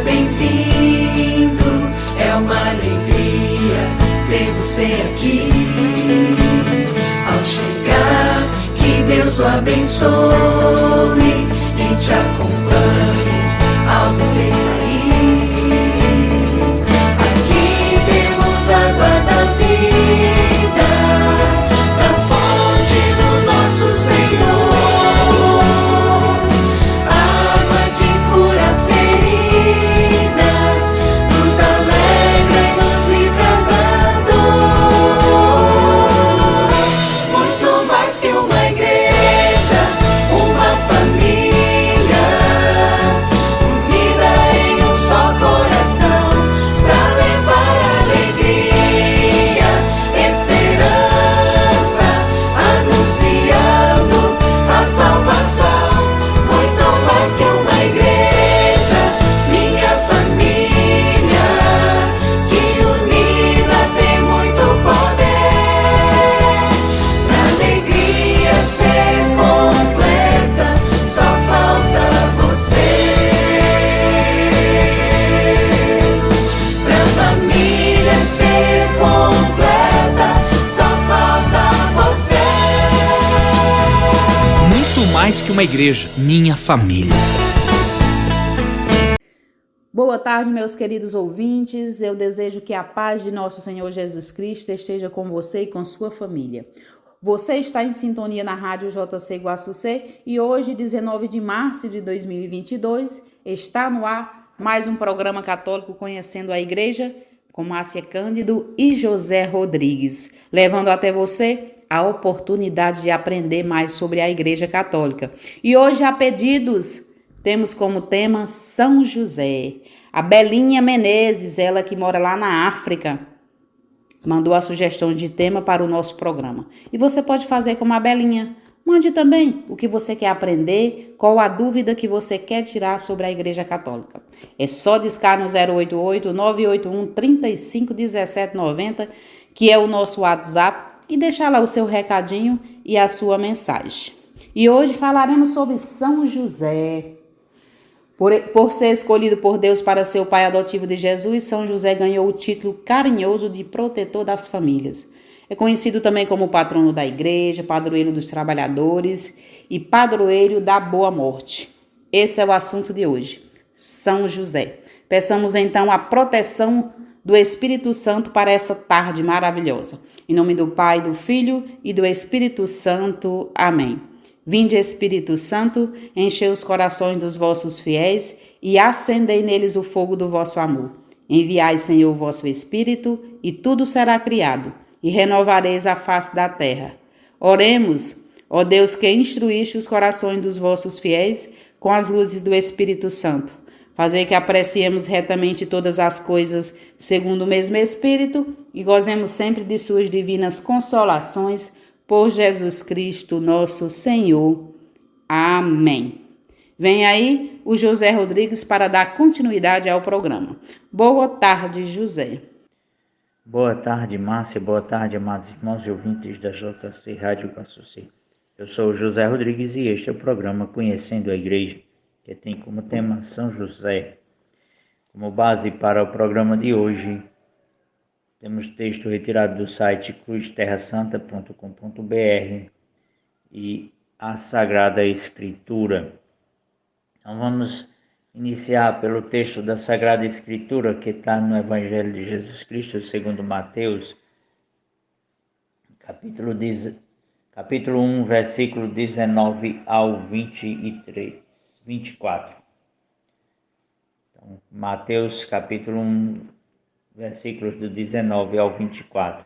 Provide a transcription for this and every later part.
bem-vindo, é uma alegria ter você aqui. Ao chegar, que Deus o abençoe e te acompanhe ao você sair. Aqui temos água da vida, da fonte do nosso Senhor. Mais que uma igreja, minha família. Boa tarde, meus queridos ouvintes. Eu desejo que a paz de nosso Senhor Jesus Cristo esteja com você e com sua família. Você está em sintonia na Rádio JC Guaçucê e hoje, 19 de março de 2022, está no ar mais um programa católico Conhecendo a Igreja, com Márcia Cândido e José Rodrigues, levando até você a oportunidade de aprender mais sobre a Igreja Católica. E hoje, a pedidos, temos como tema São José. A Belinha Menezes, ela que mora lá na África, mandou a sugestão de tema para o nosso programa. E você pode fazer como a Belinha. Mande também o que você quer aprender, qual a dúvida que você quer tirar sobre a Igreja Católica. É só discar no 088-981-351790, que é o nosso WhatsApp, e deixar lá o seu recadinho e a sua mensagem. E hoje falaremos sobre São José. Por ser escolhido por Deus para ser o pai adotivo de Jesus, São José ganhou o título carinhoso de protetor das famílias. É conhecido também como patrono da igreja, padroeiro dos trabalhadores e padroeiro da boa morte. Esse é o assunto de hoje, São José. Peçamos então a proteção do Espírito Santo para essa tarde maravilhosa. Em nome do Pai, do Filho e do Espírito Santo. Amém. Vinde, Espírito Santo, enchei os corações dos vossos fiéis e acendei neles o fogo do vosso amor. Enviai, Senhor, o vosso Espírito, e tudo será criado, e renovareis a face da terra. Oremos, ó Deus, que instruíste os corações dos vossos fiéis com as luzes do Espírito Santo. Fazei que apreciemos retamente todas as coisas segundo o mesmo Espírito e gozemos sempre de suas divinas consolações por Jesus Cristo, nosso Senhor. Amém. Vem aí o José Rodrigues para dar continuidade ao programa. Boa tarde, José. Boa tarde, Márcia. Boa tarde, amados irmãos e ouvintes da JC Rádio Guaçucê. Eu sou o José Rodrigues e este é o programa Conhecendo a Igreja, que tem como tema São José. Como base para o programa de hoje, temos texto retirado do site cruzterrasanta.com.br e a Sagrada Escritura. Então vamos iniciar pelo texto da Sagrada Escritura que está no Evangelho de Jesus Cristo, segundo Mateus, capítulo 1, versículo 19 ao 24. Então, Mateus, capítulo 1, versículos do 19 ao 24.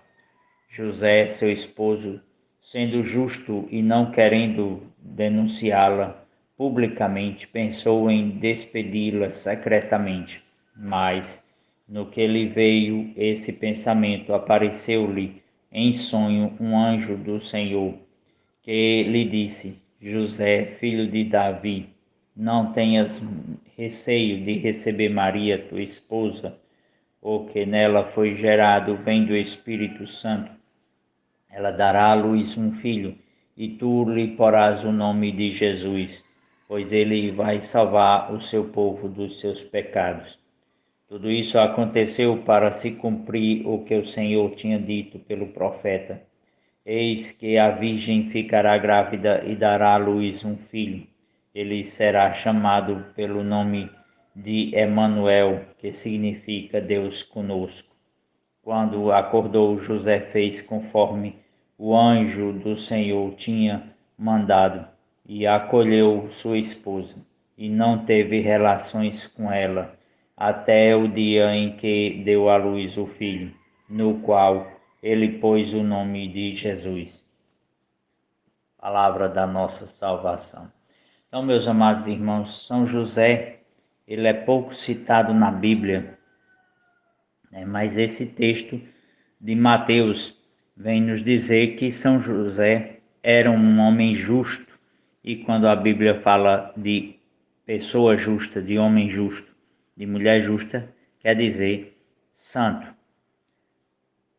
José, seu esposo, sendo justo e não querendo denunciá-la publicamente, pensou em despedi-la secretamente. Mas, no que lhe veio esse pensamento, apareceu-lhe em sonho um anjo do Senhor, que lhe disse: José, filho de Davi, não tenhas receio de receber Maria, tua esposa, porque nela foi gerado vem do Espírito Santo. Ela dará à luz um filho, e tu lhe porás o nome de Jesus, pois ele vai salvar o seu povo dos seus pecados. Tudo isso aconteceu para se cumprir o que o Senhor tinha dito pelo profeta. Eis que a virgem ficará grávida e dará à luz um filho. Ele será chamado pelo nome de Emanuel, que significa Deus conosco. Quando acordou, José fez conforme o anjo do Senhor tinha mandado e acolheu sua esposa, e não teve relações com ela, até o dia em que deu à luz o filho, no qual ele pôs o nome de Jesus. Palavra da nossa salvação. Então, meus amados irmãos, São José, ele é pouco citado na Bíblia, né? Mas esse texto de Mateus vem nos dizer que São José era um homem justo, e quando a Bíblia fala de pessoa justa, de homem justo, de mulher justa, quer dizer santo.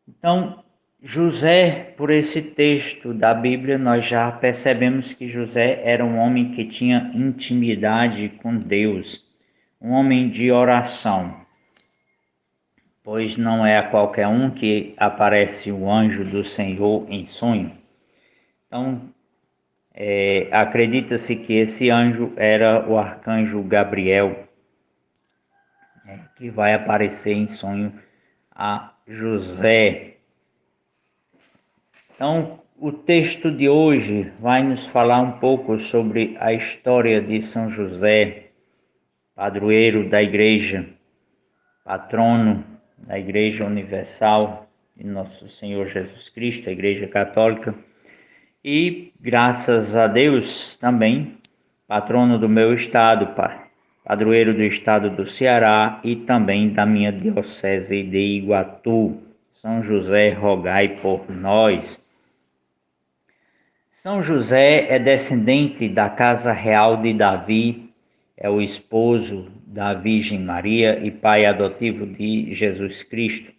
Então, José, por esse texto da Bíblia, nós já percebemos que José era um homem que tinha intimidade com Deus, um homem de oração, pois não é a qualquer um que aparece o anjo do Senhor em sonho. Então, acredita-se que esse anjo era o arcanjo Gabriel, que vai aparecer em sonho a José. Então, o texto de hoje vai nos falar um pouco sobre a história de São José, padroeiro da Igreja, patrono da Igreja Universal de Nosso Senhor Jesus Cristo, a Igreja Católica, e, graças a Deus, também patrono do meu estado, padroeiro do estado do Ceará e também da minha diocese de Iguatu. São José, rogai por nós. São José é descendente da casa real de Davi, é o esposo da Virgem Maria e pai adotivo de Jesus Cristo.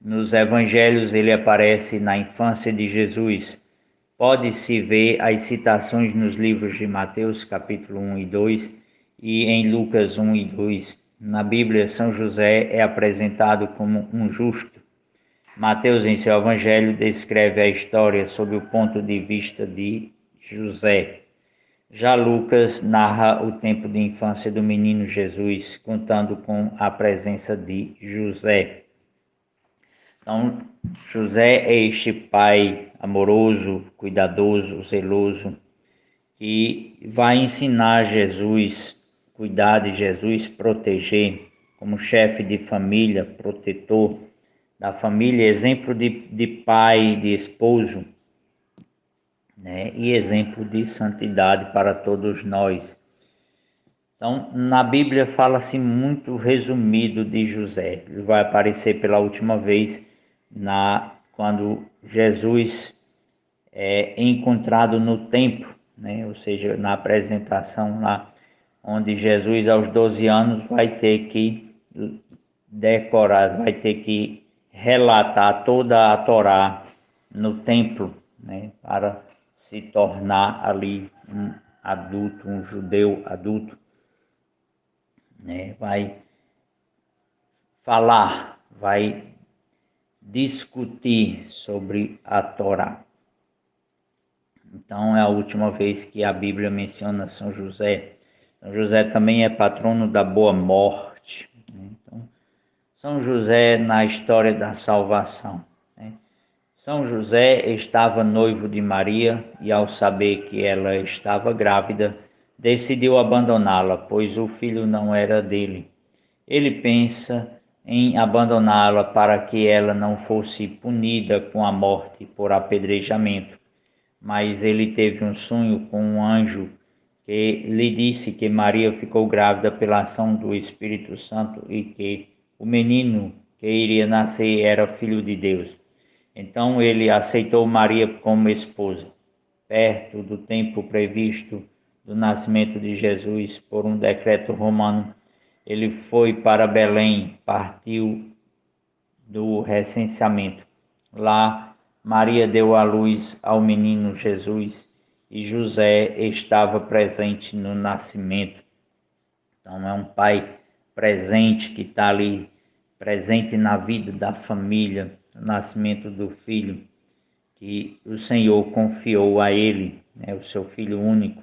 Nos evangelhos ele aparece na infância de Jesus. Pode-se ver as citações nos livros de Mateus, capítulo 1 e 2, e em Lucas 1 e 2. Na Bíblia, São José é apresentado como um justo. Mateus, em seu evangelho, descreve a história sob o ponto de vista de José. Já Lucas narra o tempo de infância do menino Jesus, contando com a presença de José. Então, José é este pai amoroso, cuidadoso, zeloso, que vai ensinar Jesus, cuidar de Jesus, proteger, como chefe de família, protetor da família, exemplo de pai, de esposo, né? E exemplo de santidade para todos nós. Então, na Bíblia fala-se muito resumido de José. Ele vai aparecer pela última vez quando Jesus é encontrado no templo, né? Ou seja, na apresentação lá, onde Jesus aos 12 anos vai ter que decorar, vai ter que relatar toda a Torá no templo, né? Para se tornar ali um adulto, um judeu adulto, né? Vai falar, vai discutir sobre a Torá. Então é a última vez que a Bíblia menciona São José. São José também é patrono da boa morte, né? Então, São José na história da salvação, né? São José estava noivo de Maria e, ao saber que ela estava grávida, decidiu abandoná-la, pois o filho não era dele. Ele pensa em abandoná-la para que ela não fosse punida com a morte por apedrejamento. Mas ele teve um sonho com um anjo que lhe disse que Maria ficou grávida pela ação do Espírito Santo e que o menino que iria nascer era filho de Deus. Então ele aceitou Maria como esposa. Perto do tempo previsto do nascimento de Jesus por um decreto romano, ele foi para Belém, partiu do recenseamento. Lá, Maria deu à luz ao menino Jesus e José estava presente no nascimento. Então é um pai presente que está ali, presente na vida da família, o nascimento do filho, que o Senhor confiou a ele, né, o seu filho único.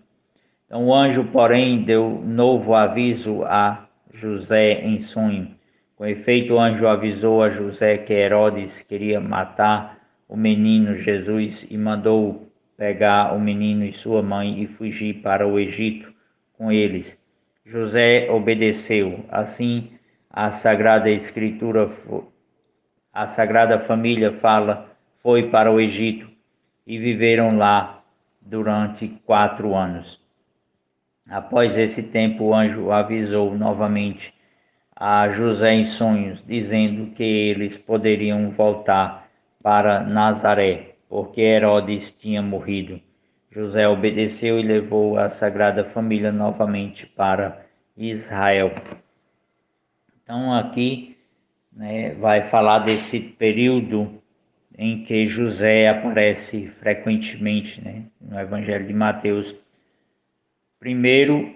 Então o anjo, porém, deu novo aviso a José em sonho. Com efeito, o anjo avisou a José que Herodes queria matar o menino Jesus e mandou pegar o menino e sua mãe e fugir para o Egito com eles. José obedeceu. Assim, a Sagrada Escritura, a Sagrada Família fala, foi para o Egito e viveram lá durante 4 anos. Após esse tempo, o anjo avisou novamente a José em sonhos, dizendo que eles poderiam voltar para Nazaré, porque Herodes tinha morrido. José obedeceu e levou a Sagrada Família novamente para Israel. Então aqui, né, vai falar desse período em que José aparece frequentemente, né, no Evangelho de Mateus. Primeiro,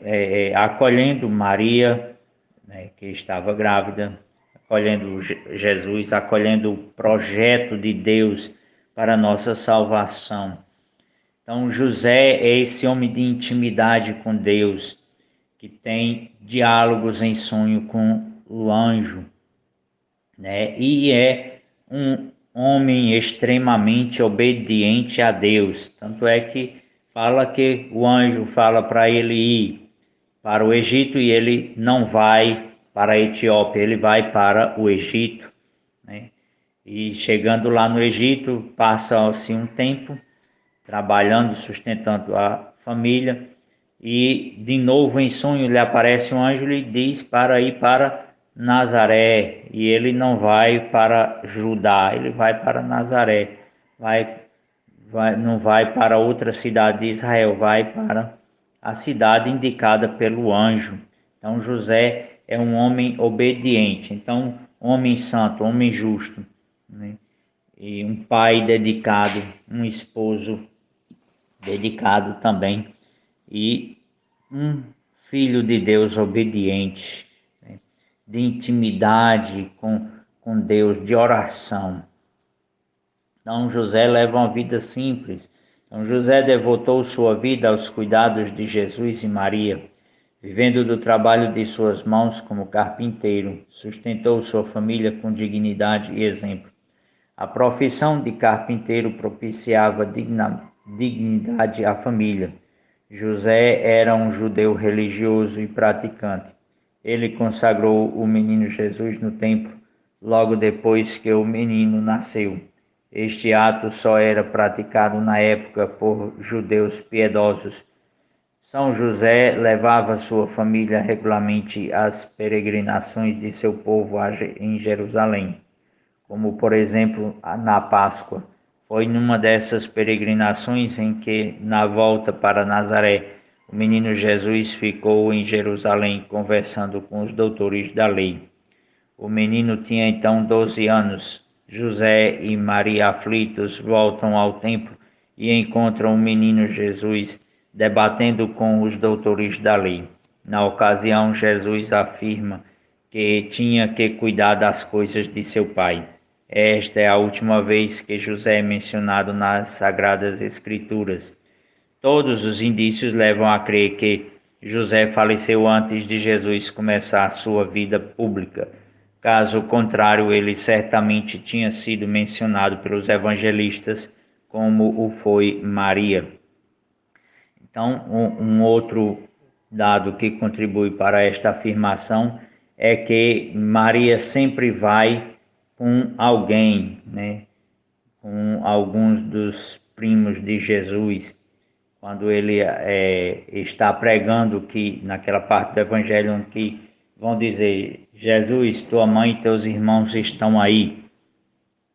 acolhendo Maria, né, que estava grávida, acolhendo Jesus, acolhendo o projeto de Deus para a nossa salvação. Então, José é esse homem de intimidade com Deus, que tem diálogos em sonho com o anjo, né? E é um homem extremamente obediente a Deus. Tanto é que fala que o anjo fala para ele ir para o Egito e ele não vai para a Etiópia, ele vai para o Egito, né? E chegando lá no Egito, passa-se um tempo trabalhando, sustentando a família, e de novo em sonho lhe aparece um anjo e lhe diz para ir para Nazaré, e ele não vai para Judá, ele vai para Nazaré, não vai para outra cidade de Israel, vai para a cidade indicada pelo anjo. Então José é um homem obediente, então homem santo, homem justo, né? E um pai dedicado, um esposo dedicado também, e um filho de Deus obediente, né? De intimidade com Deus, de oração. Então José leva uma vida simples. Então José devotou sua vida aos cuidados de Jesus e Maria, vivendo do trabalho de suas mãos como carpinteiro, sustentou sua família com dignidade e exemplo. A profissão de carpinteiro propiciava dignidade à família. José era um judeu religioso e praticante. Ele consagrou o menino Jesus no templo logo depois que o menino nasceu. Este ato só era praticado na época por judeus piedosos. São José levava sua família regularmente às peregrinações de seu povo em Jerusalém, como por exemplo na Páscoa. Foi numa dessas peregrinações em que, na volta para Nazaré, o menino Jesus ficou em Jerusalém conversando com os doutores da lei. O menino tinha então 12 anos. José e Maria, aflitos, voltam ao templo e encontram o menino Jesus debatendo com os doutores da lei. Na ocasião, Jesus afirma que tinha que cuidar das coisas de seu pai. Esta é a última vez que José é mencionado nas Sagradas Escrituras. Todos os indícios levam a crer que José faleceu antes de Jesus começar sua vida pública. Caso contrário, ele certamente tinha sido mencionado pelos evangelistas, como o foi Maria. Então, um outro dado que contribui para esta afirmação é que Maria sempre vai com alguém, né? Com alguns dos primos de Jesus, quando ele está pregando, que naquela parte do evangelho onde que vão dizer: Jesus, tua mãe e teus irmãos estão aí.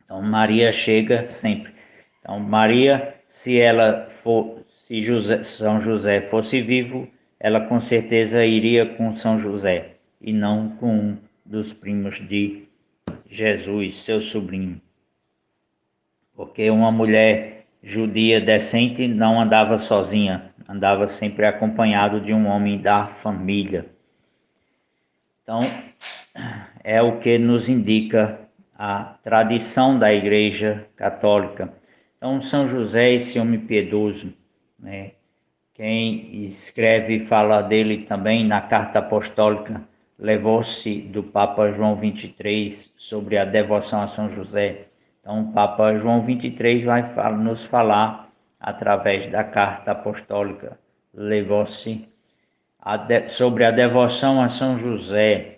Então Maria chega sempre. Então Maria, se São José fosse vivo, ela com certeza iria com São José e não com um dos primos de Jesus, seu sobrinho. Porque uma mulher judia decente não andava sozinha, andava sempre acompanhado de um homem da família. Então, é o que nos indica a tradição da Igreja Católica. Então, São José, esse homem piedoso, né? Quem escreve e fala dele também na Carta Apostólica Levou-se do Papa João 23 sobre a devoção a São José. Então, o Papa João 23 vai nos falar através da Carta Apostólica Levou-se sobre a devoção a São José.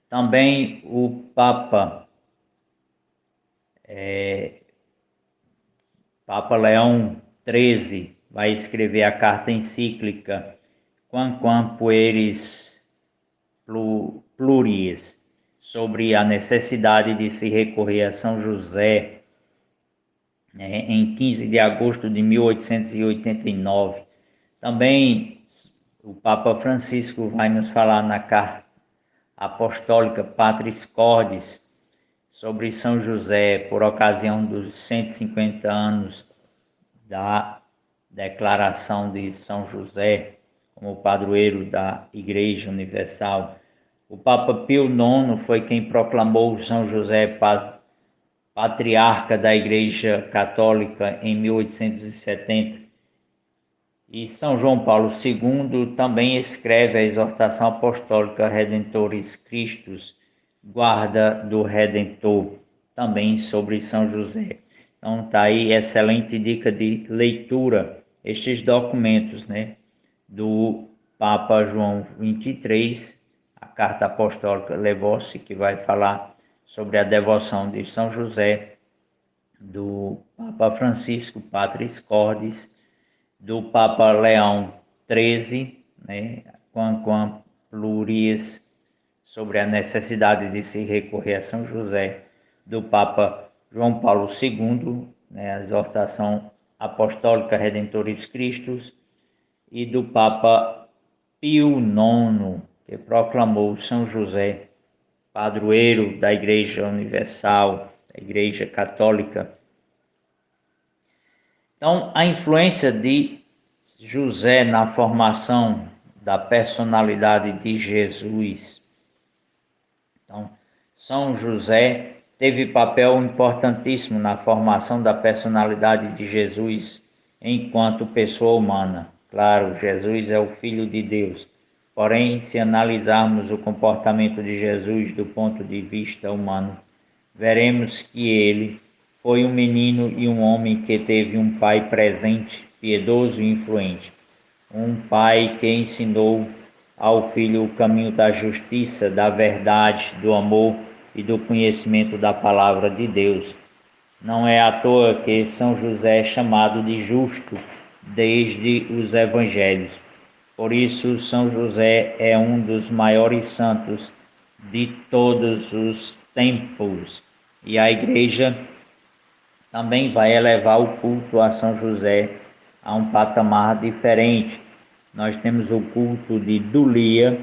Também o Papa Leão XIII vai escrever a carta encíclica Quamquam Pueris Pluris, sobre a necessidade de se recorrer a São José, em 15 de agosto de 1889. Também o Papa Francisco vai nos falar na carta apostólica Patris Cordis, sobre São José, por ocasião dos 150 anos da declaração de São José como padroeiro da Igreja Universal. O Papa Pio IX foi quem proclamou São José patriarca da Igreja Católica em 1870. E São João Paulo II também escreve a exortação apostólica Redentores Christus, guarda do Redentor, também sobre São José. Então está aí excelente dica de leitura, estes documentos, né, do Papa João 23, a Carta Apostólica Levou-se, que vai falar sobre a devoção de São José, do Papa Francisco Patris Cordis, do Papa Leão XIII, né, Quamquam Pluris, sobre a necessidade de se recorrer a São José, do Papa João Paulo II, né, a exortação apostólica Redentores Christus, e do Papa Pio IX, que proclamou São José padroeiro da Igreja Universal, da Igreja Católica. Então, a influência de José na formação da personalidade de Jesus. Então, São José teve papel importantíssimo na formação da personalidade de Jesus enquanto pessoa humana. Claro, Jesus é o Filho de Deus. Porém, se analisarmos o comportamento de Jesus do ponto de vista humano, veremos que ele foi um menino e um homem que teve um pai presente, piedoso e influente. Um pai que ensinou ao filho o caminho da justiça, da verdade, do amor e do conhecimento da palavra de Deus. Não é à toa que São José é chamado de justo desde os evangelhos. Por isso, São José é um dos maiores santos de todos os tempos. E a Igreja também vai elevar o culto a São José a um patamar diferente. Nós temos o culto de Dulia,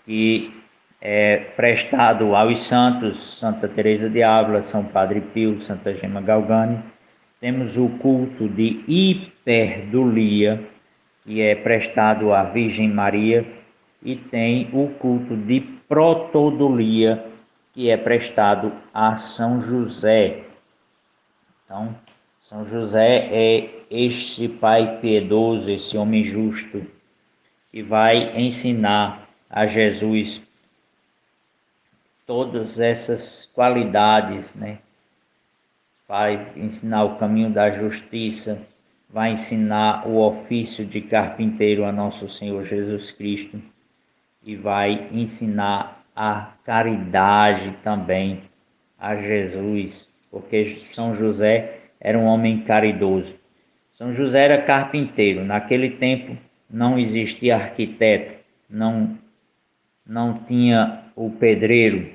que é prestado aos santos Santa Teresa de Ávila, São Padre Pio, Santa Gema Galgani. Temos o culto de Hiperdulia, que é prestado à Virgem Maria, e tem o culto de Protodulia, que é prestado a São José. Então, São José é este pai piedoso, esse homem justo, que vai ensinar a Jesus todas essas qualidades, né? Vai ensinar o caminho da justiça, vai ensinar o ofício de carpinteiro a nosso Senhor Jesus Cristo e vai ensinar a caridade também a Jesus, porque São José era um homem caridoso. São José era carpinteiro. Naquele tempo não existia arquiteto, não tinha o pedreiro.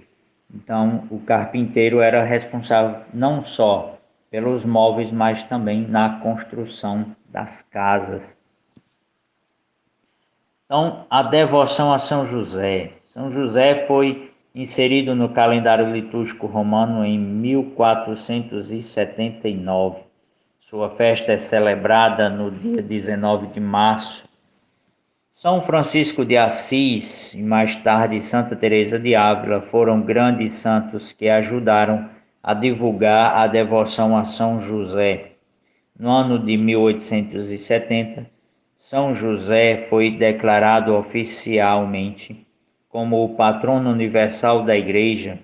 Então, o carpinteiro era responsável não só pelos móveis, mas também na construção das casas. Então, a devoção a São José. São José foi inserido no calendário litúrgico romano em 1479. Sua festa é celebrada no dia 19 de março. São Francisco de Assis e mais tarde Santa Teresa de Ávila foram grandes santos que ajudaram a divulgar a devoção a São José. No ano de 1870, São José foi declarado oficialmente como o patrono universal da Igreja.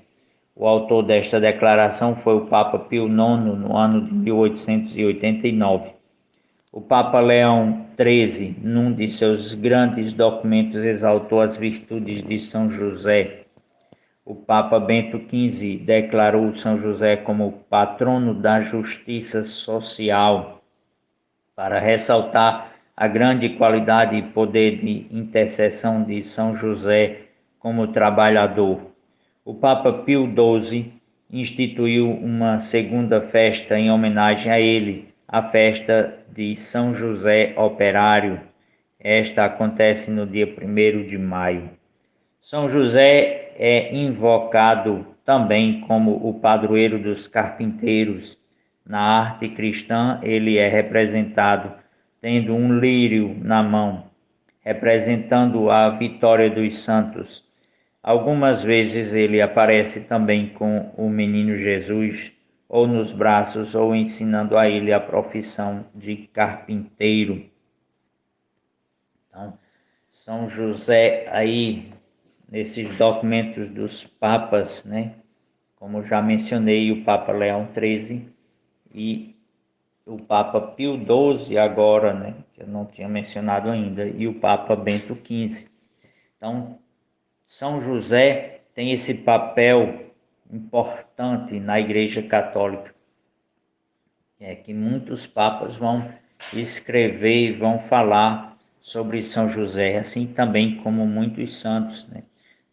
O autor desta declaração foi o Papa Pio IX, no ano de 1889. O Papa Leão XIII, num de seus grandes documentos, exaltou as virtudes de São José. O Papa Bento XV declarou São José como patrono da justiça social, para ressaltar a grande qualidade e poder de intercessão de São José como trabalhador. O Papa Pio XII instituiu uma segunda festa em homenagem a ele, a festa de São José Operário. Esta acontece no dia 1º de maio. São José é invocado também como o padroeiro dos carpinteiros. Na arte cristã, ele é representado tendo um lírio na mão, representando a vitória dos santos. Algumas vezes ele aparece também com o menino Jesus, ou nos braços, ou ensinando a ele a profissão de carpinteiro. Então, São José aí, nesses documentos dos papas, né? Como já mencionei, o Papa Leão XIII e o Papa Pio XII agora, né? Que eu não tinha mencionado ainda, e o Papa Bento XV. Então, São José tem esse papel importante na Igreja Católica, que muitos papas vão escrever e vão falar sobre São José, assim também como muitos santos, né?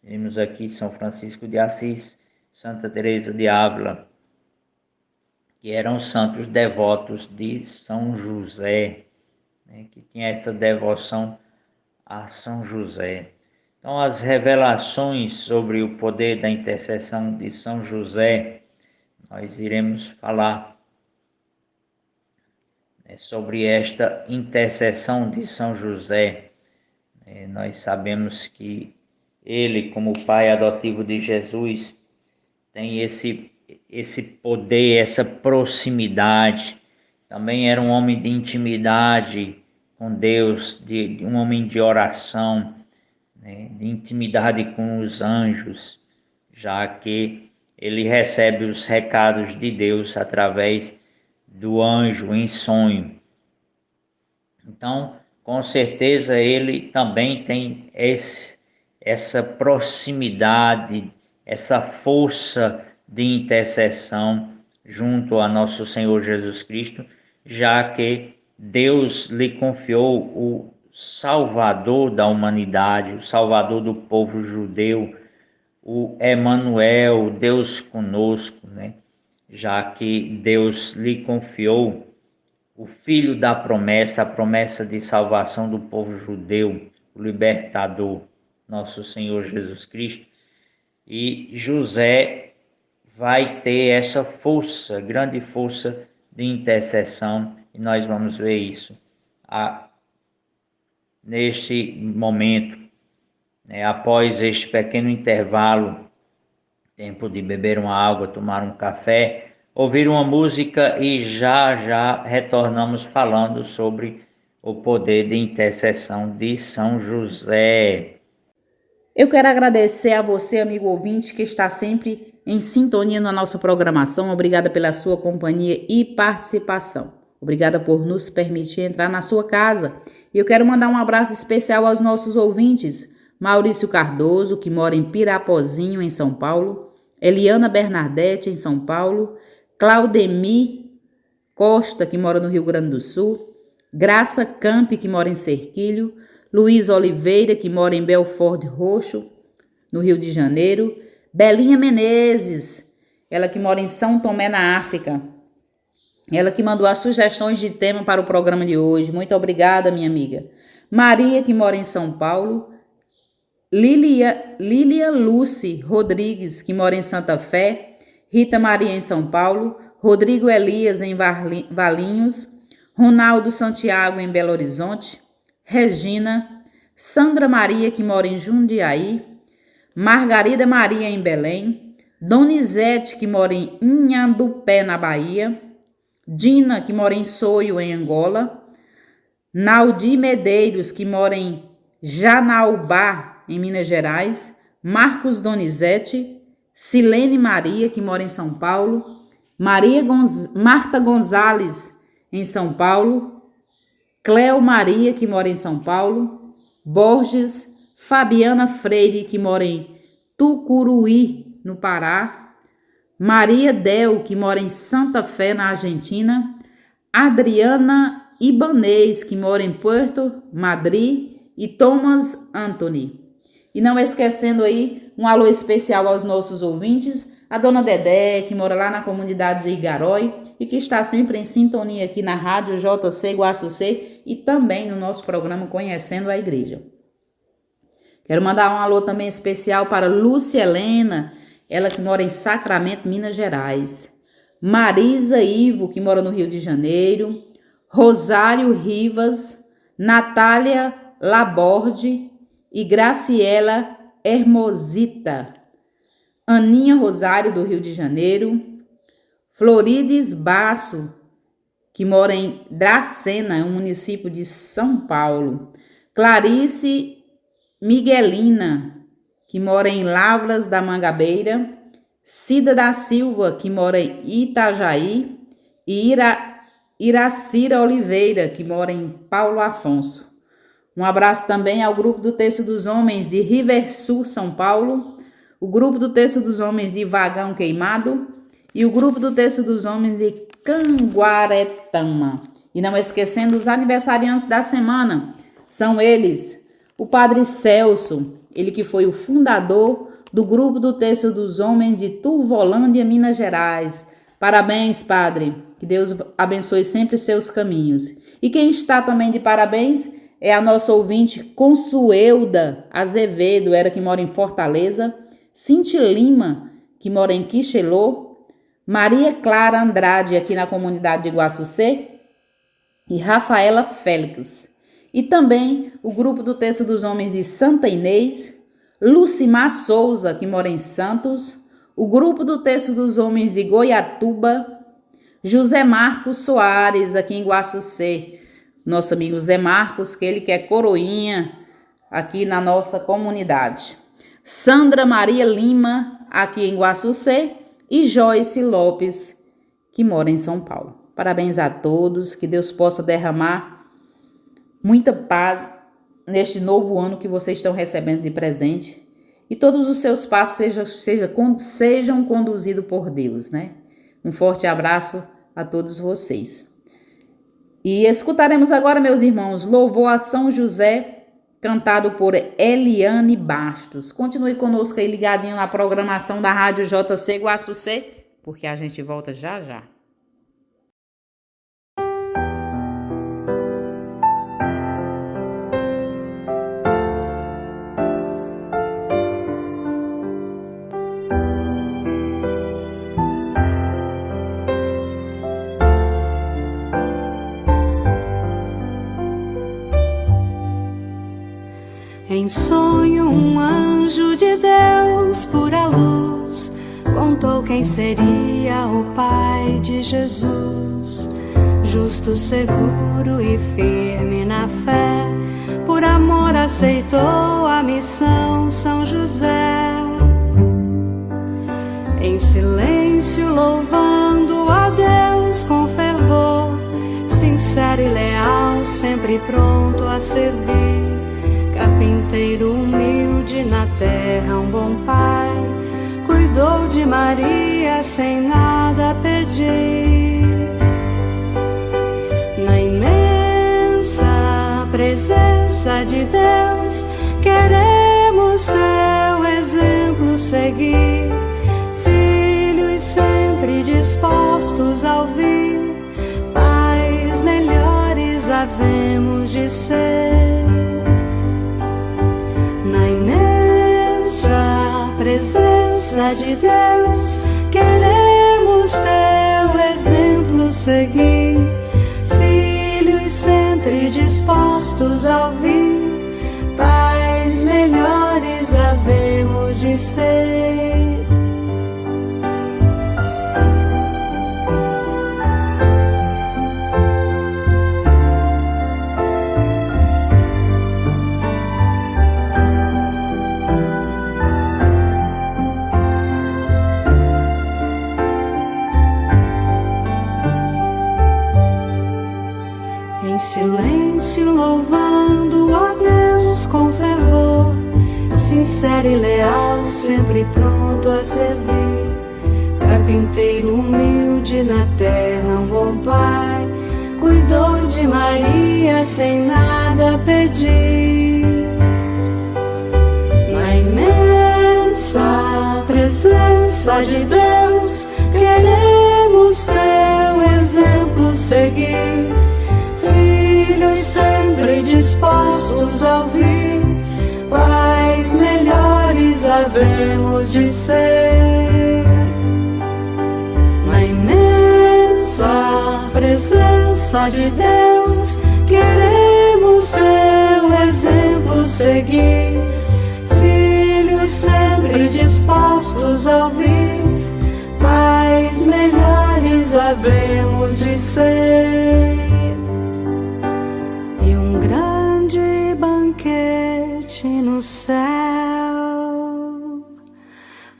Temos aqui São Francisco de Assis, Santa Teresa de Ávila, que eram santos devotos de São José, né? Que tinha essa devoção a São José. Então, as revelações sobre o poder da intercessão de São José, nós iremos falar sobre esta intercessão de São José. Nós sabemos que ele, como pai adotivo de Jesus, tem esse poder, essa proximidade. Também era um homem de intimidade com Deus, de um homem de oração, né, de intimidade com os anjos, já que ele recebe os recados de Deus através do anjo em sonho. Então, com certeza, ele também tem essa proximidade, essa força de intercessão junto a nosso Senhor Jesus Cristo, já que Deus lhe confiou o Salvador da humanidade, o Salvador do povo judeu, o Emanuel, Deus conosco, né? Já que Deus lhe confiou o Filho da promessa, a promessa de salvação do povo judeu, o libertador, nosso Senhor Jesus Cristo. E José vai ter essa força, grande força de intercessão, e nós vamos ver isso neste momento, né? Após este pequeno intervalo, tempo de beber uma água, tomar um café, ouvir uma música e já retornamos falando sobre o poder de intercessão de São José. Eu quero agradecer a você, amigo ouvinte, que está sempre em sintonia na nossa programação. Obrigada pela sua companhia e participação. Obrigada por nos permitir entrar na sua casa. E eu quero mandar um abraço especial aos nossos ouvintes. Maurício Cardoso, que mora em Pirapozinho, em São Paulo. Eliana Bernadette, em São Paulo. Claudemir Costa, que mora no Rio Grande do Sul. Graça Campi, que mora em Serquilho. Luiz Oliveira, que mora em Belford Roxo, no Rio de Janeiro. Belinha Menezes, ela que mora em São Tomé, na África. Ela que mandou as sugestões de tema para o programa de hoje. Muito obrigada, minha amiga. Maria, que mora em São Paulo. Lilian Lucy Rodrigues, que mora em Santa Fé. Rita Maria, em São Paulo. Rodrigo Elias, em Valinhos. Ronaldo Santiago, em Belo Horizonte. Regina, Sandra Maria, que mora em Jundiaí, Margarida Maria, em Belém, Donizete, que mora em Inhambupé, na Bahia, Dina, que mora em Soio, em Angola, Naldi Medeiros, que mora em Janaúba, em Minas Gerais, Marcos Donizete, Silene Maria, que mora em São Paulo, Marta Gonzalez, em São Paulo, Cleo Maria, que mora em São Paulo, Borges, Fabiana Freire, que mora em Tucuruí, no Pará, Maria Del, que mora em Santa Fé, na Argentina, Adriana Ibanez, que mora em Puerto Madrid, e Thomas Anthony. E não esquecendo aí um alô especial aos nossos ouvintes, a dona Dedé, que mora lá na comunidade de Igarói e que está sempre em sintonia aqui na Rádio JC Guaçucê e também no nosso programa Conhecendo a Igreja. Quero mandar um alô também especial para Lúcia Helena, ela que mora em Sacramento, Minas Gerais. Marisa Ivo, que mora no Rio de Janeiro. Rosário Rivas, Natália Laborde e Graciela Hermosita. Aninha Rosário, do Rio de Janeiro. Florides Basso, que mora em Dracena, um município de São Paulo. Clarice Miguelina, que mora em Lavras da Mangabeira. Cida da Silva, que mora em Itajaí. E Iracira Oliveira, que mora em Paulo Afonso. Um abraço também ao grupo do Texto dos Homens de Riversul, São Paulo, o grupo do Texto dos Homens de Vagão Queimado e o grupo do Texto dos Homens de Canguaretama. E não esquecendo os aniversariantes da semana, são eles, o Padre Celso, ele que foi o fundador do grupo do Texto dos Homens de Turvolândia, Minas Gerais. Parabéns, Padre, que Deus abençoe sempre seus caminhos. E quem está também de parabéns é a nossa ouvinte Consuelda Azevedo, ela que mora em Fortaleza, Cinti Lima, que mora em Quixelô, Maria Clara Andrade, aqui na comunidade de Guaçucê, e Rafaela Félix. E também o grupo do Texto dos Homens de Santa Inês, Lucimar Souza, que mora em Santos, o grupo do Texto dos Homens de Goiatuba, José Marcos Soares, aqui em Guaçucê, nosso amigo Zé Marcos, que ele que é coroinha aqui na nossa comunidade. Sandra Maria Lima, aqui em Guaçucê, e Joyce Lopes, que mora em São Paulo. Parabéns a todos, que Deus possa derramar muita paz neste novo ano que vocês estão recebendo de presente e todos os seus passos sejam conduzidos por Deus, né? Um forte abraço a todos vocês. E escutaremos agora, meus irmãos, Louvor a São José, cantado por Eliane Bastos. Continue conosco aí ligadinho na programação da Rádio JC Guaçucê, porque a gente volta já já. Em sonho um anjo de Deus, pura luz, contou quem seria o Pai de Jesus. Justo, seguro e firme na fé, por amor aceitou a missão São José. Em silêncio louvando a Deus com fervor, sincero e leal, sempre pronto a servir. Carpinteiro humilde na terra, um bom pai, cuidou de Maria sem nada pedir. Na imensa presença de Deus, queremos teu exemplo seguir. Filhos sempre dispostos a ouvir, pais melhores havemos de ser. Presença de Deus, queremos teu exemplo seguir. Filhos sempre dispostos a ouvir, havemos de ser. Em silêncio louvando a Deus com fervor, sincero e leal, sempre pronto a servir. Carpinteiro humilde na terra, um bom pai, cuidou de Maria sem nada pedir. Na imensa presença de Deus, queremos teu exemplo seguir. Filhos sempre dispostos a ouvir, pais melhores havemos de ser. Na imensa presença de Deus, queremos teu exemplo seguir. Filhos sempre dispostos a ouvir, pais melhores havemos de ser. E um grande banquete no céu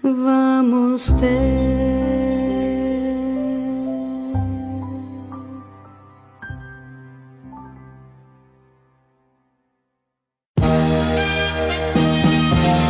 vamos ter.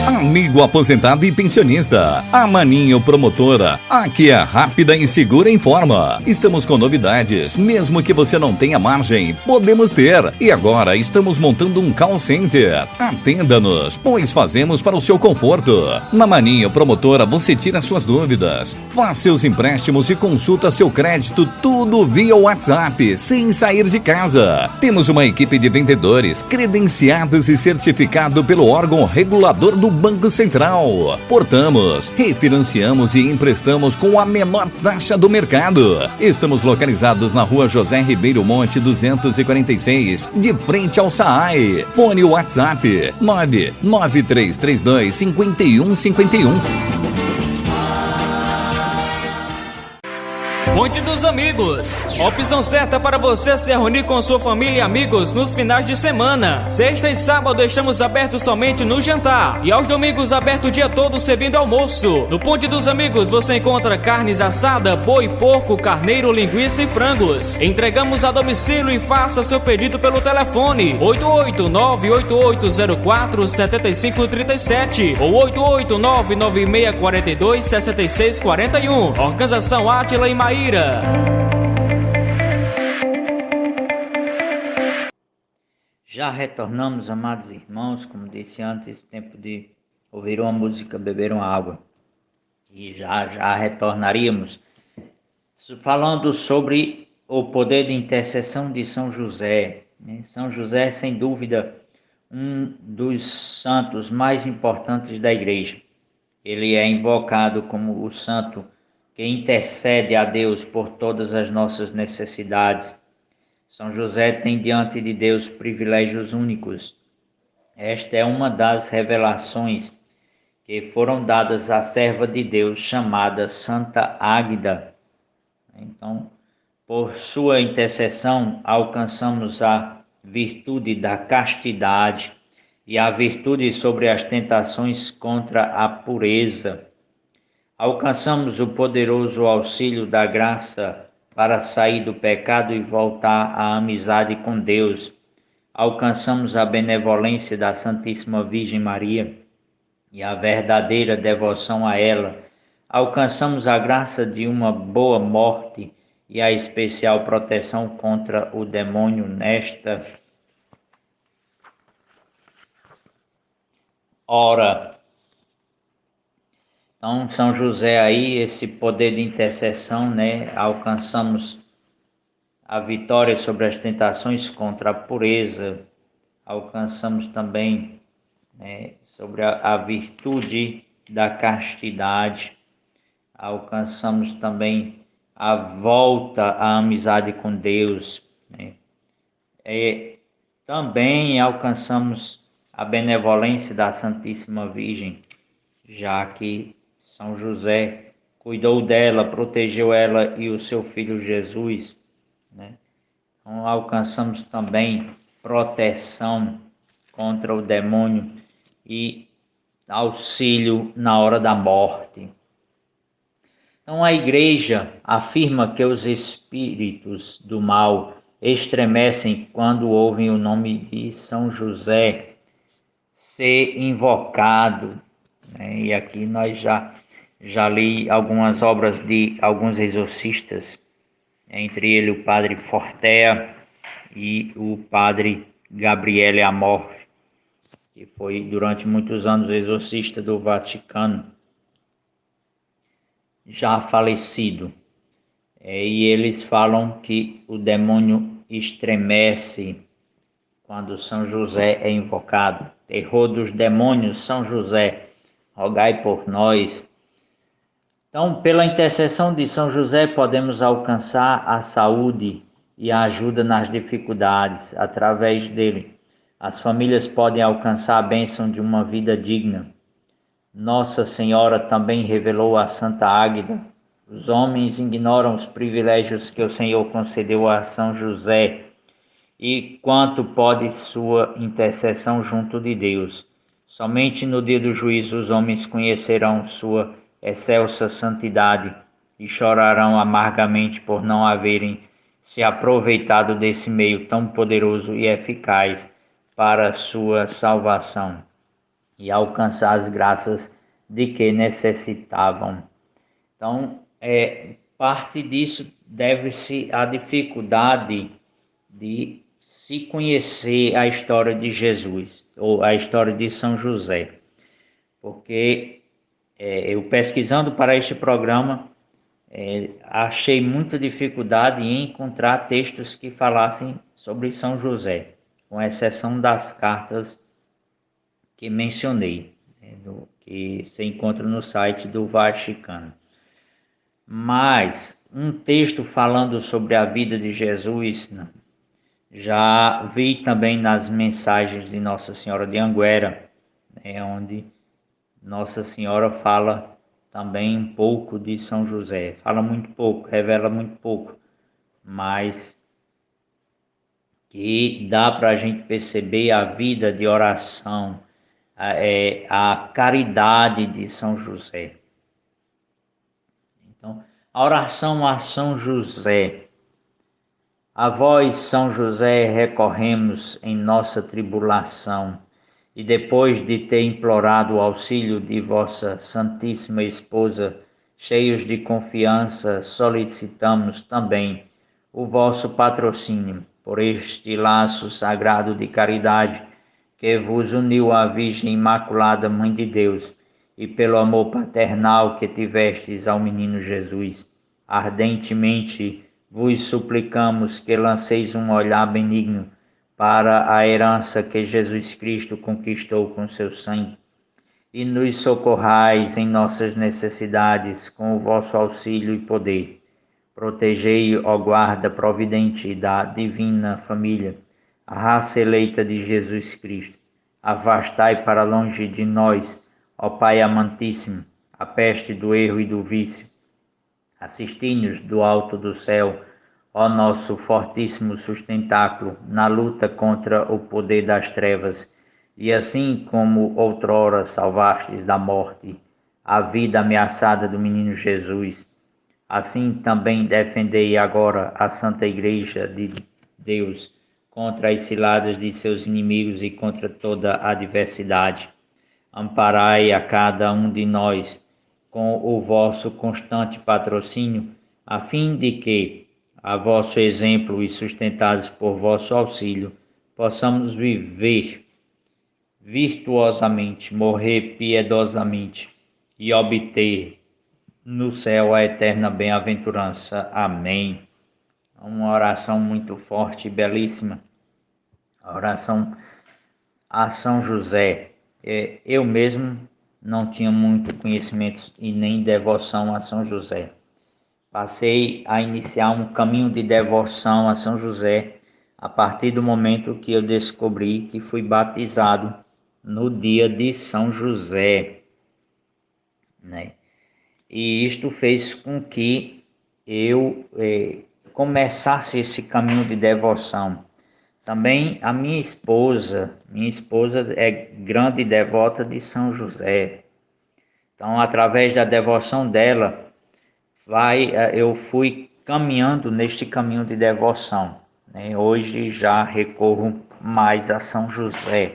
Amigo aposentado e pensionista, a Maninho Promotora, aqui é rápida e segura informa. Estamos com novidades, mesmo que você não tenha margem, podemos ter. E agora estamos montando um call center. Atenda-nos, pois fazemos para o seu conforto. Na Maninho Promotora você tira suas dúvidas, faz seus empréstimos e consulta seu crédito, tudo via WhatsApp, sem sair de casa. Temos uma equipe de vendedores credenciados e certificado pelo órgão regulador do Banco Central. Portamos, refinanciamos e emprestamos com a menor taxa do mercado. Estamos localizados na rua José Ribeiro Monte 246, de frente ao SAAI. Fone WhatsApp 99332 5151. Ponte dos Amigos, opção certa para você se reunir com sua família e amigos nos finais de semana. Sexta e sábado estamos abertos somente no jantar e aos domingos aberto o dia todo servindo almoço. No Ponte dos Amigos você encontra carnes assada, boi, porco, carneiro, linguiça e frangos. Entregamos a domicílio e faça seu pedido pelo telefone 88988047537 ou 88996426641. Organização Átila e Maíra. Já retornamos, amados irmãos, como disse antes, tempo de ouvir uma música, beber uma água. E já retornaríamos falando sobre o poder de intercessão de São José. São José, sem dúvida, um dos santos mais importantes da igreja. Ele é invocado como o santo que intercede a Deus por todas as nossas necessidades. São José tem diante de Deus privilégios únicos. Esta é uma das revelações que foram dadas à serva de Deus chamada Santa Águida. Então, por sua intercessão, alcançamos a virtude da castidade e a virtude sobre as tentações contra a pureza. Alcançamos o poderoso auxílio da graça para sair do pecado e voltar à amizade com Deus. Alcançamos a benevolência da Santíssima Virgem Maria e a verdadeira devoção a ela. Alcançamos a graça de uma boa morte e a especial proteção contra o demônio nesta hora. Então, São José aí, esse poder de intercessão, alcançamos a vitória sobre as tentações contra a pureza, alcançamos também sobre a virtude da castidade, alcançamos também a volta à amizade com Deus, também alcançamos a benevolência da Santíssima Virgem. já que São José cuidou dela, protegeu ela e o seu filho Jesus, né? Então alcançamos também proteção contra o demônio e auxílio na hora da morte. Então a igreja afirma que os espíritos do mal estremecem quando ouvem o nome de São José ser invocado, né? E aqui nós já li algumas obras de alguns exorcistas, entre ele o padre Fortea e o padre Gabriele Amor, que foi durante muitos anos exorcista do Vaticano, já falecido. E eles falam que o demônio estremece quando São José é invocado. Terror dos demônios, São José, rogai por nós. Então, pela intercessão de São José, podemos alcançar a saúde e a ajuda nas dificuldades. Através dele, as famílias podem alcançar a bênção de uma vida digna. Nossa Senhora também revelou a Santa Águida: os homens ignoram os privilégios que o Senhor concedeu a São José e quanto pode sua intercessão junto de Deus. Somente no dia do juízo os homens conhecerão sua excelsa santidade e chorarão amargamente por não haverem se aproveitado desse meio tão poderoso e eficaz para sua salvação e alcançar as graças de que necessitavam. Então, parte disso deve-se à dificuldade de se conhecer a história de Jesus, ou a história de São José. Porque eu pesquisando para este programa, achei muita dificuldade em encontrar textos que falassem sobre São José, com exceção das cartas que mencionei, que se encontra no site do Vaticano. Mas um texto falando sobre a vida de Jesus, já vi também nas mensagens de Nossa Senhora de Anguera, onde Nossa Senhora fala também um pouco de São José. Fala muito pouco, revela muito pouco, mas que dá para a gente perceber a vida de oração, a caridade de São José. Então, a oração a São José. A vós, São José, recorremos em nossa tribulação, e depois de ter implorado o auxílio de vossa Santíssima Esposa, cheios de confiança, solicitamos também o vosso patrocínio por este laço sagrado de caridade que vos uniu à Virgem Imaculada, Mãe de Deus, e pelo amor paternal que tivestes ao menino Jesus. Ardentemente vos suplicamos que lanceis um olhar benigno para a herança que Jesus Cristo conquistou com seu sangue, e nos socorrais em nossas necessidades com o vosso auxílio e poder. Protegei, ó guarda providente da divina família, a raça eleita de Jesus Cristo. Afastai para longe de nós, ó Pai amantíssimo, a peste do erro e do vício. Assisti-nos do alto do céu, ó nosso fortíssimo sustentáculo, na luta contra o poder das trevas, e assim como outrora salvastes da morte a vida ameaçada do menino Jesus, assim também defendei agora a Santa Igreja de Deus contra as ciladas de seus inimigos e contra toda adversidade. Amparai a cada um de nós com o vosso constante patrocínio, a fim de que, a vosso exemplo e sustentados por vosso auxílio, possamos viver virtuosamente, morrer piedosamente e obter no céu a eterna bem-aventurança. Amém. Uma oração muito forte e belíssima. A oração a São José. Eu mesmo não tinha muito conhecimento e nem devoção a São José. Passei a iniciar um caminho de devoção a São José a partir do momento que eu descobri que fui batizado no dia de São José. né? E isto fez com que eu começasse esse caminho de devoção. Também a minha esposa é grande devota de São José. Então, através da devoção dela, eu fui caminhando neste caminho de devoção, né? Hoje já recorro mais a São José,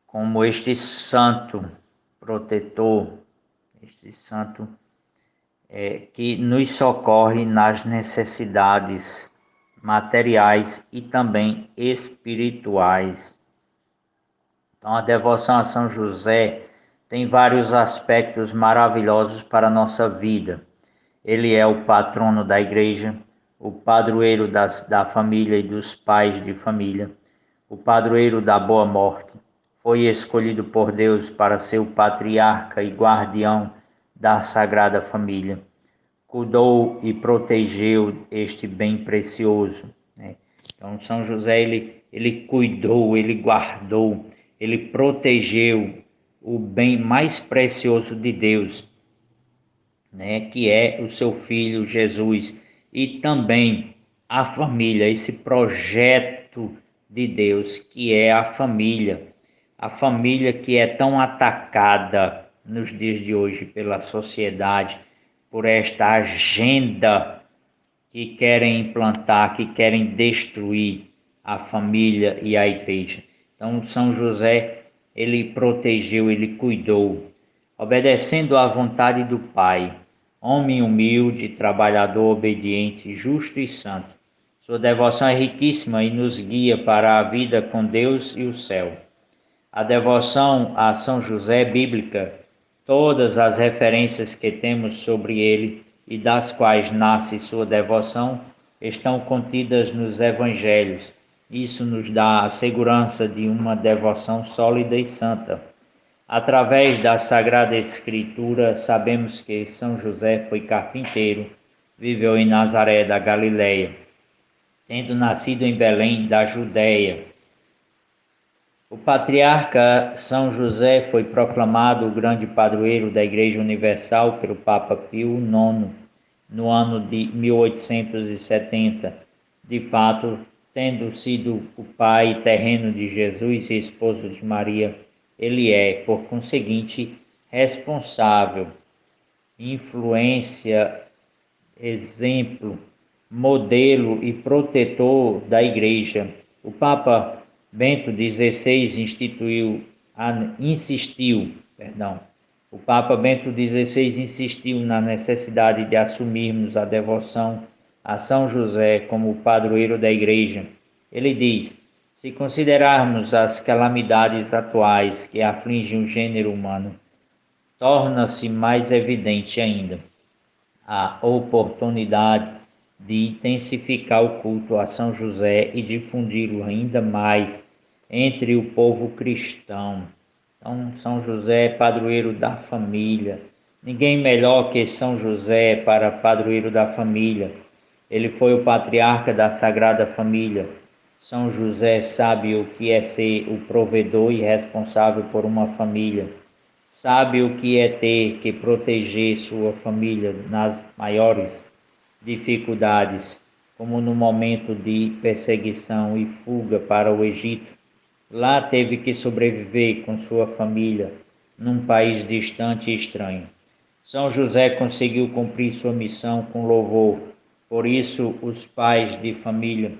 como este santo protetor, este santo que nos socorre nas necessidades materiais e também espirituais. Então, a devoção a São José tem vários aspectos maravilhosos para a nossa vida. Ele é o patrono da igreja, o padroeiro da família e dos pais de família, o padroeiro da boa morte. Foi escolhido por Deus para ser o patriarca e guardião da Sagrada Família. Cuidou e protegeu este bem precioso, né? Então, São José, ele cuidou, ele guardou, ele protegeu o bem mais precioso de Deus, né? Que é o seu Filho Jesus, e também a família, esse projeto de Deus, que é a família que é tão atacada nos dias de hoje pela sociedade, por esta agenda que querem implantar, que querem destruir a família e a igreja. Então, São José, ele protegeu, ele cuidou, obedecendo à vontade do Pai, homem humilde, trabalhador, obediente, justo e santo. Sua devoção é riquíssima e nos guia para a vida com Deus e o céu. A devoção a São José bíblica, todas as referências que temos sobre ele e das quais nasce sua devoção, estão contidas nos evangelhos. Isso nos dá a segurança de uma devoção sólida e santa. Através da Sagrada Escritura, sabemos que São José foi carpinteiro, viveu em Nazaré da Galileia, tendo nascido em Belém da Judéia. O patriarca São José foi proclamado o grande padroeiro da Igreja Universal pelo Papa Pio IX no ano de 1870. De fato, tendo sido o pai terreno de Jesus e esposo de Maria, ele é, por conseguinte, responsável, influência, exemplo, modelo e protetor da Igreja. O Papa Bento XVI o Papa Bento XVI insistiu na necessidade de assumirmos a devoção a São José como o padroeiro da Igreja. Ele diz: se considerarmos as calamidades atuais que afligem o gênero humano, torna-se mais evidente ainda a oportunidade de intensificar o culto a São José e difundi-lo ainda mais entre o povo cristão. Então, São José é padroeiro da família. Ninguém melhor que São José para padroeiro da família. Ele foi o patriarca da Sagrada Família. São José sabe o que é ser o provedor e responsável por uma família. Sabe o que é ter que proteger sua família nas maiores dificuldades, como no momento de perseguição e fuga para o Egito. Lá teve que sobreviver com sua família num país distante e estranho. São José conseguiu cumprir sua missão com louvor. Por isso, os pais de família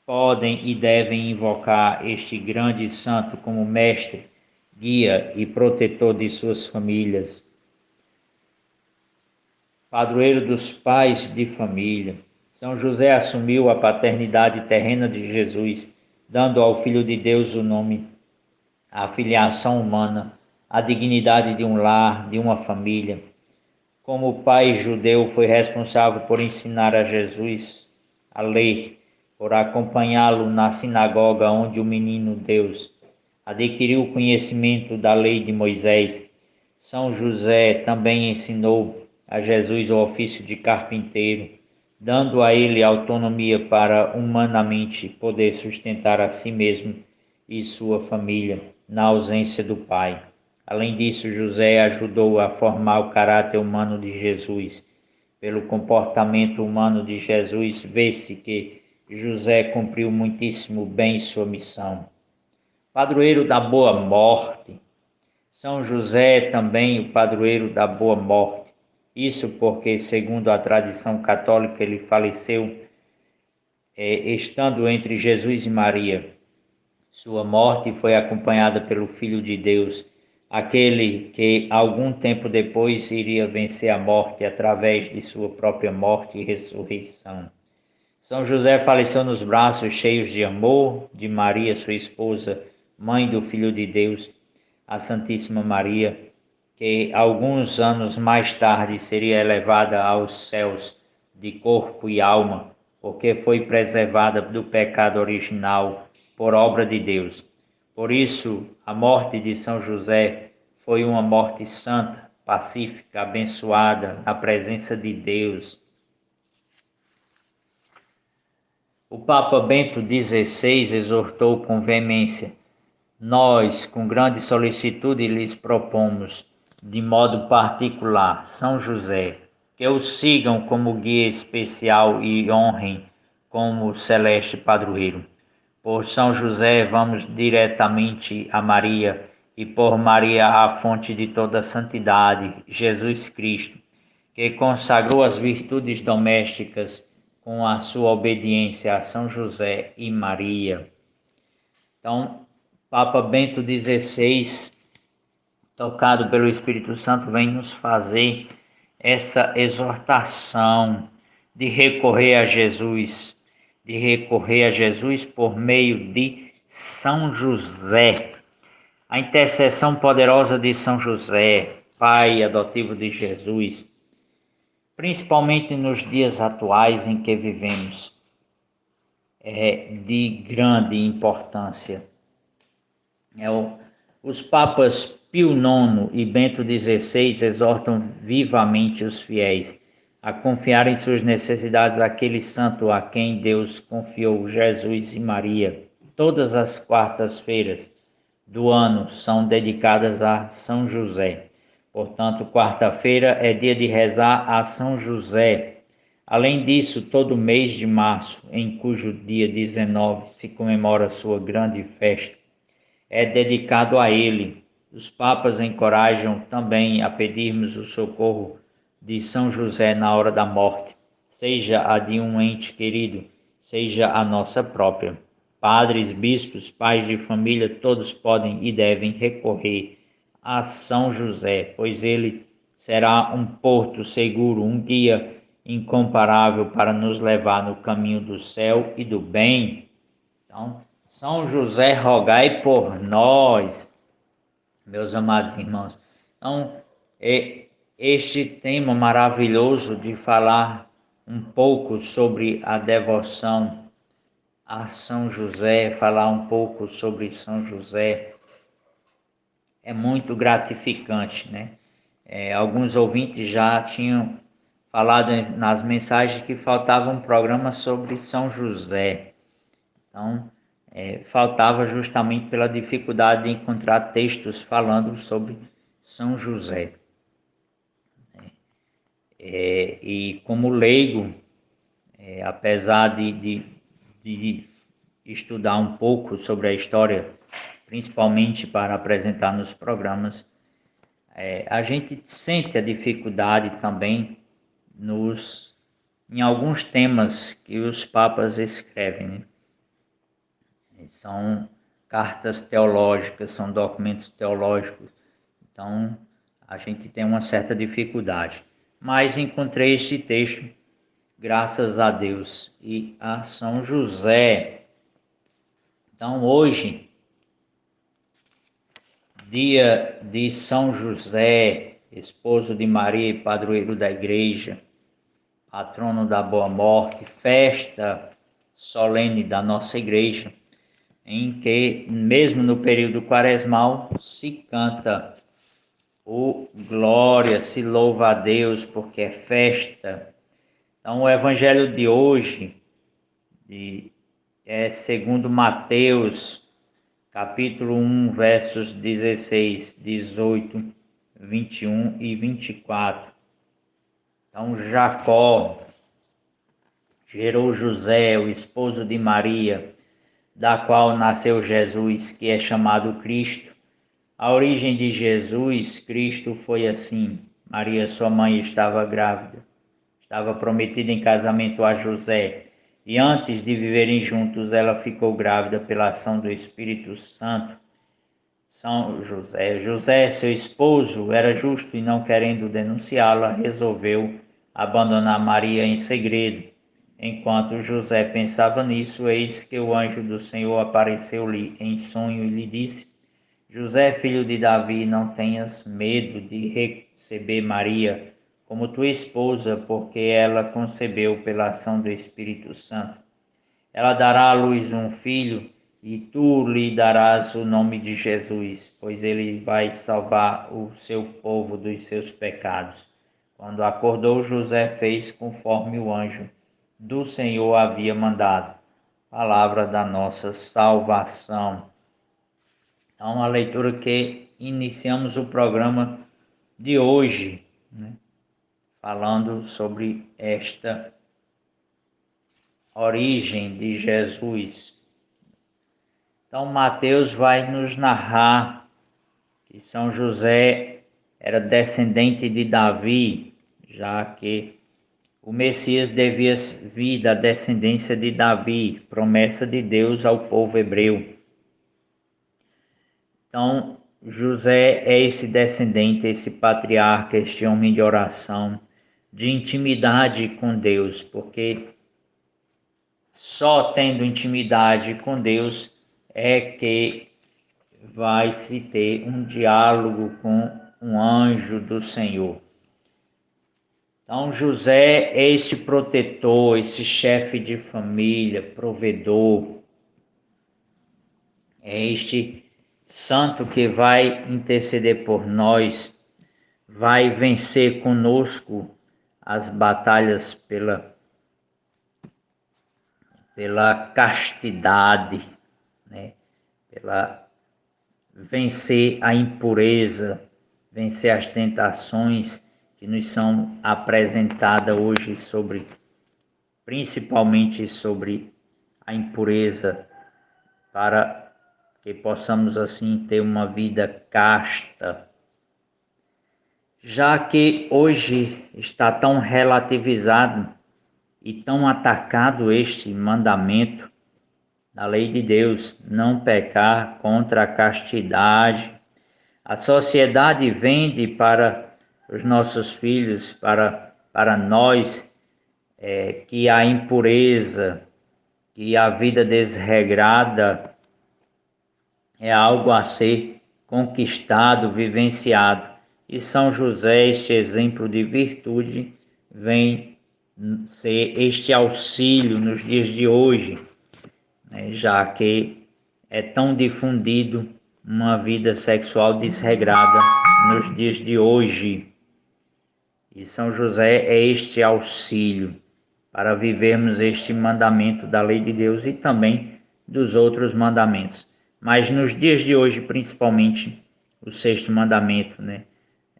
podem e devem invocar este grande santo como mestre, guia e protetor de suas famílias. Padroeiro dos pais de família, São José assumiu a paternidade terrena de Jesus, dando ao Filho de Deus o nome, a filiação humana, a dignidade de um lar, de uma família. Como pai judeu, foi responsável por ensinar a Jesus a ler, por acompanhá-lo na sinagoga onde o menino Deus adquiriu o conhecimento da lei de Moisés. São José também ensinou a Jesus o ofício de carpinteiro, dando a ele autonomia para humanamente poder sustentar a si mesmo e sua família na ausência do pai. Além disso, José ajudou a formar o caráter humano de Jesus. Pelo comportamento humano de Jesus, vê-se que José cumpriu muitíssimo bem sua missão. Padroeiro da boa morte. São José é também o padroeiro da boa morte. Isso porque, segundo a tradição católica, ele faleceu estando entre Jesus e Maria. Sua morte foi acompanhada pelo Filho de Deus, aquele que algum tempo depois iria vencer a morte através de sua própria morte e ressurreição. São José faleceu nos braços cheios de amor de Maria, sua esposa, mãe do Filho de Deus, a Santíssima Maria, que alguns anos mais tarde seria elevada aos céus de corpo e alma, porque foi preservada do pecado original por obra de Deus. Por isso, a morte de São José foi uma morte santa, pacífica, abençoada, na presença de Deus. O Papa Bento XVI exortou com veemência: nós, com grande solicitude, lhes propomos, de modo particular, São José, que o sigam como guia especial e honrem como celeste padroeiro. Por São José vamos diretamente a Maria, e por Maria a fonte de toda a santidade, Jesus Cristo, que consagrou as virtudes domésticas com a sua obediência a São José e Maria. Então, Papa Bento XVI, tocado pelo Espírito Santo, vem nos fazer essa exortação de recorrer a Jesus, por meio de São José. A intercessão poderosa de São José, Pai adotivo de Jesus, principalmente nos dias atuais em que vivemos, é de grande importância. Os papas Pio IX e Bento XVI exortam vivamente os fiéis a confiar em suas necessidades àquele santo a quem Deus confiou, Jesus e Maria. Todas as quartas-feiras do ano são dedicadas a São José. Portanto, quarta-feira é dia de rezar a São José. Além disso, todo mês de março, em cujo dia 19 se comemora sua grande festa, é dedicado a ele. Os papas encorajam também a pedirmos o socorro de São José na hora da morte, seja a de um ente querido, seja a nossa própria. Padres, bispos, pais de família, todos podem e devem recorrer a São José, pois ele será um porto seguro, um guia incomparável para nos levar no caminho do céu e do bem. Então, São José, rogai por nós, meus amados irmãos. Então, este tema maravilhoso de falar um pouco sobre a devoção a São José, falar um pouco sobre São José, é muito gratificante, né? Alguns ouvintes já tinham falado nas mensagens que faltava um programa sobre São José. Então, faltava justamente pela dificuldade de encontrar textos falando sobre São José. E como leigo, apesar de estudar um pouco sobre a história, principalmente para apresentar nos programas, a gente sente a dificuldade também em alguns temas que os papas escrevem, né? São cartas teológicas, são documentos teológicos, então a gente tem uma certa dificuldade. Mas encontrei este texto, graças a Deus e a São José. Então hoje, dia de São José, esposo de Maria e padroeiro da igreja, patrono da boa morte, festa solene da nossa igreja, em que, mesmo no período quaresmal, se canta o glória, se louva a Deus, porque é festa. Então, o evangelho de hoje é segundo Mateus, capítulo 1, versos 16, 18, 21 e 24. Então Jacó gerou José, o esposo de Maria, da qual nasceu Jesus, que é chamado Cristo. A origem de Jesus Cristo foi assim: Maria, sua mãe, estava grávida. Estava prometida em casamento a José, e antes de viverem juntos, ela ficou grávida pela ação do Espírito Santo. São José, seu esposo, era justo e, não querendo denunciá-la, resolveu abandonar Maria em segredo. Enquanto José pensava nisso, eis que o anjo do Senhor apareceu-lhe em sonho e lhe disse: José, filho de Davi, não tenhas medo de receber Maria como tua esposa, porque ela concebeu pela ação do Espírito Santo. Ela dará à luz um filho, e tu lhe darás o nome de Jesus, pois ele vai salvar o seu povo dos seus pecados. Quando acordou, José fez conforme o anjo do Senhor havia mandado. Palavra da nossa salvação. Então, a leitura que iniciamos o programa de hoje, falando sobre esta origem de Jesus. Então, Mateus vai nos narrar que São José era descendente de Davi, já que o Messias devia vir da descendência de Davi, promessa de Deus ao povo hebreu. Então, José é esse descendente, esse patriarca, este homem de oração, de intimidade com Deus, porque só tendo intimidade com Deus é que vai se ter um diálogo com um anjo do Senhor. Então José é este protetor, esse chefe de família, provedor, é este santo que vai interceder por nós, vai vencer conosco as batalhas pela castidade, pela vencer a impureza, vencer as tentações que nos são apresentadas hoje principalmente sobre a impureza, para que possamos assim ter uma vida casta. Já que hoje está tão relativizado e tão atacado este mandamento da lei de Deus, não pecar, contra a castidade, a sociedade vende para os nossos filhos, para nós, que a impureza, que a vida desregrada é algo a ser conquistado, vivenciado. E São José, este exemplo de virtude, vem ser este auxílio nos dias de hoje, já que é tão difundido uma vida sexual desregrada nos dias de hoje. E São José é este auxílio para vivermos este mandamento da lei de Deus e também dos outros mandamentos. Mas nos dias de hoje, principalmente, o sexto mandamento,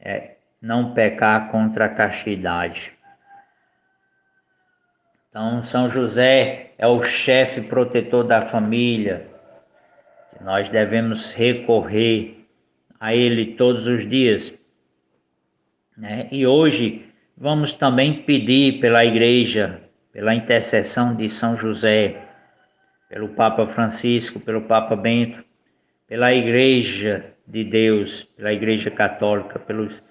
é não pecar contra a castidade. Então, São José é o chefe protetor da família. Nós devemos recorrer a ele todos os dias. E hoje vamos também pedir pela Igreja, pela intercessão de São José, pelo Papa Francisco, pelo Papa Bento, pela Igreja de Deus, pela Igreja Católica, pelos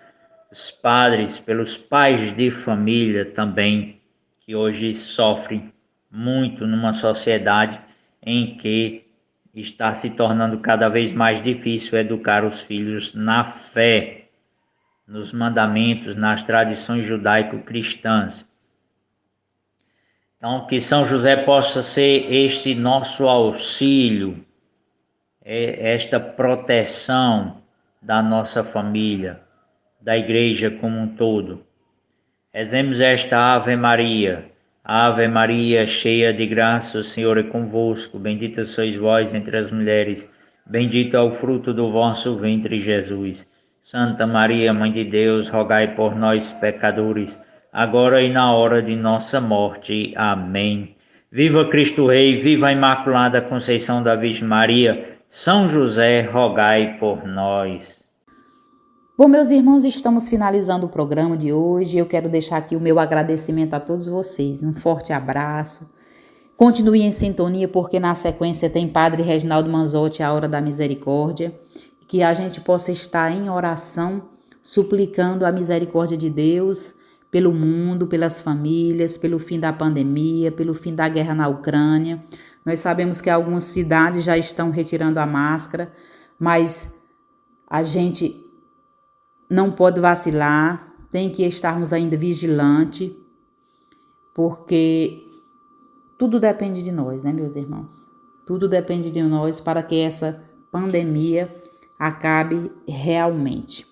padres, pelos pais de família também, que hoje sofrem muito numa sociedade em que está se tornando cada vez mais difícil educar os filhos na fé, nos mandamentos, nas tradições judaico-cristãs. Então, que São José possa ser este nosso auxílio, esta proteção da nossa família, da Igreja como um todo. Rezemos esta Ave Maria. Ave Maria, cheia de graça, o Senhor é convosco. Bendita sois vós entre as mulheres. Bendito é o fruto do vosso ventre, Jesus. Santa Maria, Mãe de Deus, rogai por nós, pecadores, agora e na hora de nossa morte. Amém. Viva Cristo Rei, viva a Imaculada Conceição da Virgem Maria. São José, rogai por nós. Bom, meus irmãos, estamos finalizando o programa de hoje. Eu quero deixar aqui o meu agradecimento a todos vocês. Um forte abraço. Continue em sintonia, porque na sequência tem Padre Reginaldo Manzotti, a Hora da Misericórdia. Que a gente possa estar em oração, suplicando a misericórdia de Deus pelo mundo, pelas famílias, pelo fim da pandemia, pelo fim da guerra na Ucrânia. Nós sabemos que algumas cidades já estão retirando a máscara, mas a gente não pode vacilar, tem que estarmos ainda vigilantes, porque tudo depende de nós, né, meus irmãos? Tudo depende de nós para que essa pandemia acabe realmente.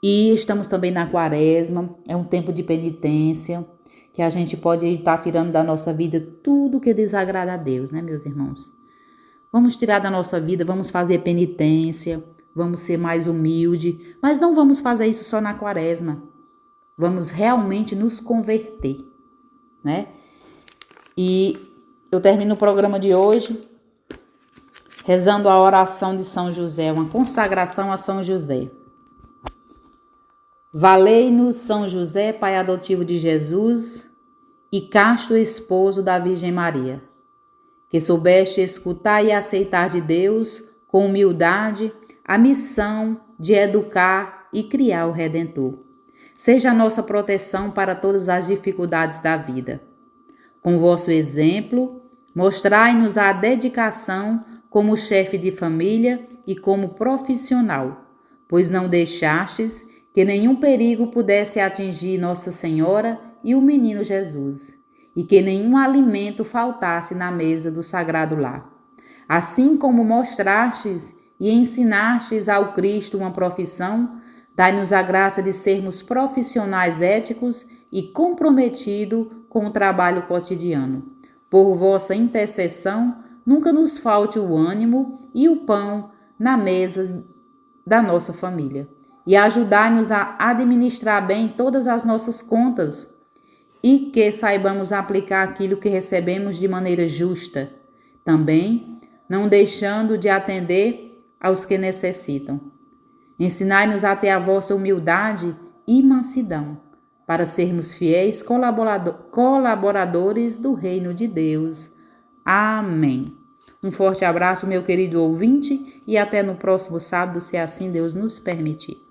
E estamos também na quaresma, é um tempo de penitência, que a gente pode estar tirando da nossa vida tudo que desagrada a Deus, né, meus irmãos? Vamos tirar da nossa vida, vamos fazer penitência, vamos ser mais humildes, mas não vamos fazer isso só na quaresma. Vamos realmente nos converter, né? E eu termino o programa de hoje rezando a oração de São José, uma consagração a São José. Valei-nos, São José, pai adotivo de Jesus e casto esposo da Virgem Maria, que soubeste escutar e aceitar de Deus com humildade a missão de educar e criar o Redentor. Seja a nossa proteção para todas as dificuldades da vida. Com vosso exemplo, mostrai-nos a dedicação como chefe de família e como profissional, pois não deixastes que nenhum perigo pudesse atingir Nossa Senhora e o menino Jesus, e que nenhum alimento faltasse na mesa do sagrado lar. Assim como mostrastes e ensinastes ao Cristo uma profissão, dai-nos a graça de sermos profissionais éticos e comprometidos com o trabalho cotidiano. Por vossa intercessão, nunca nos falte o ânimo e o pão na mesa da nossa família. E ajudai-nos a administrar bem todas as nossas contas e que saibamos aplicar aquilo que recebemos de maneira justa. Também não deixando de atender aos que necessitam. Ensinai-nos a ter a vossa humildade e mansidão, para sermos fiéis colaboradores do reino de Deus. Amém. Um forte abraço, meu querido ouvinte, e até no próximo sábado, se assim Deus nos permitir.